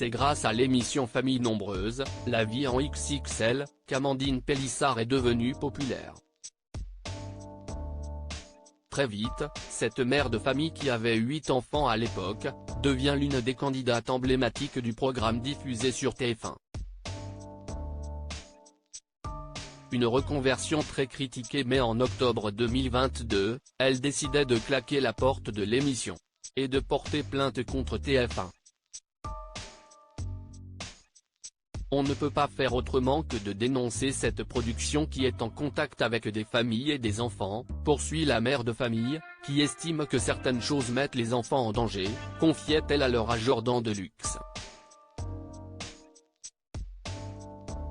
C'est grâce à l'émission Famille Nombreuse, La vie en XXL, qu'Amandine Pélissard est devenue populaire. Très vite, cette mère de famille qui avait 8 enfants à l'époque, devient l'une des candidates emblématiques du programme diffusé sur TF1. Une reconversion très critiquée, mais en octobre 2022, elle décidait de claquer la porte de l'émission. Et de porter plainte contre TF1. On ne peut pas faire autrement que de dénoncer cette production qui est en contact avec des familles et des enfants, poursuit la mère de famille, qui estime que certaines choses mettent les enfants en danger, confiait-elle alors à Jordan Deluxe.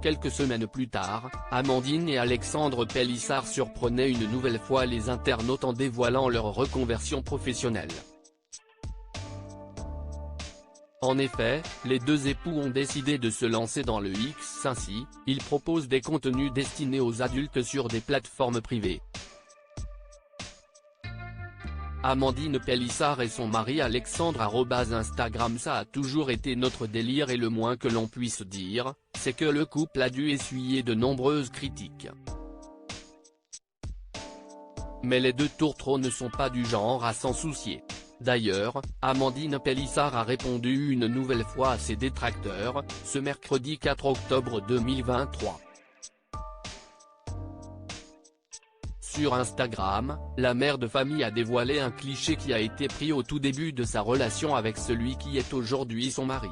Quelques semaines plus tard, Amandine et Alexandre Pélissard surprenaient une nouvelle fois les internautes en dévoilant leur reconversion professionnelle. En effet, les deux époux ont décidé de se lancer dans le X. Ainsi, ils proposent des contenus destinés aux adultes sur des plateformes privées. Amandine Pélissard et son mari Alexandre @Instagram. Ça a toujours été notre délire et le moins que l'on puisse dire, c'est que le couple a dû essuyer de nombreuses critiques. Mais les deux tourtereaux ne sont pas du genre à s'en soucier. D'ailleurs, Amandine Pélissard a répondu une nouvelle fois à ses détracteurs, ce mercredi 4 octobre 2023. Sur Instagram, la mère de famille a dévoilé un cliché qui a été pris au tout début de sa relation avec celui qui est aujourd'hui son mari.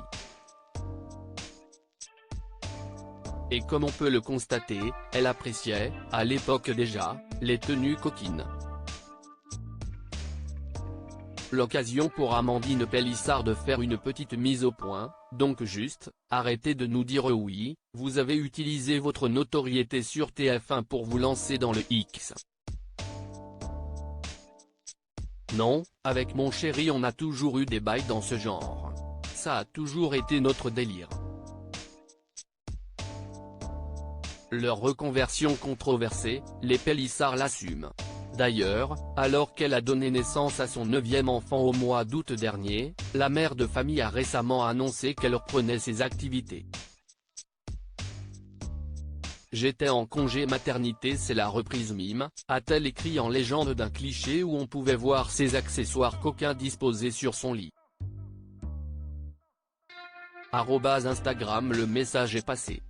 Et comme on peut le constater, elle appréciait, à l'époque déjà, les tenues coquines. L'occasion pour Amandine Pélissard de faire une petite mise au point, donc juste, arrêtez de nous dire oui, vous avez utilisé votre notoriété sur TF1 pour vous lancer dans le X. Non, avec mon chéri on a toujours eu des bails dans ce genre. Ça a toujours été notre délire. Leur reconversion controversée, les Pélissard l'assument. D'ailleurs, alors qu'elle a donné naissance à son 9e enfant au mois d'août dernier, la mère de famille a récemment annoncé qu'elle reprenait ses activités. J'étais en congé maternité, c'est la reprise mime, a-t-elle écrit en légende d'un cliché où on pouvait voir ses accessoires coquins disposés sur son lit. @Instagram. Le message est passé.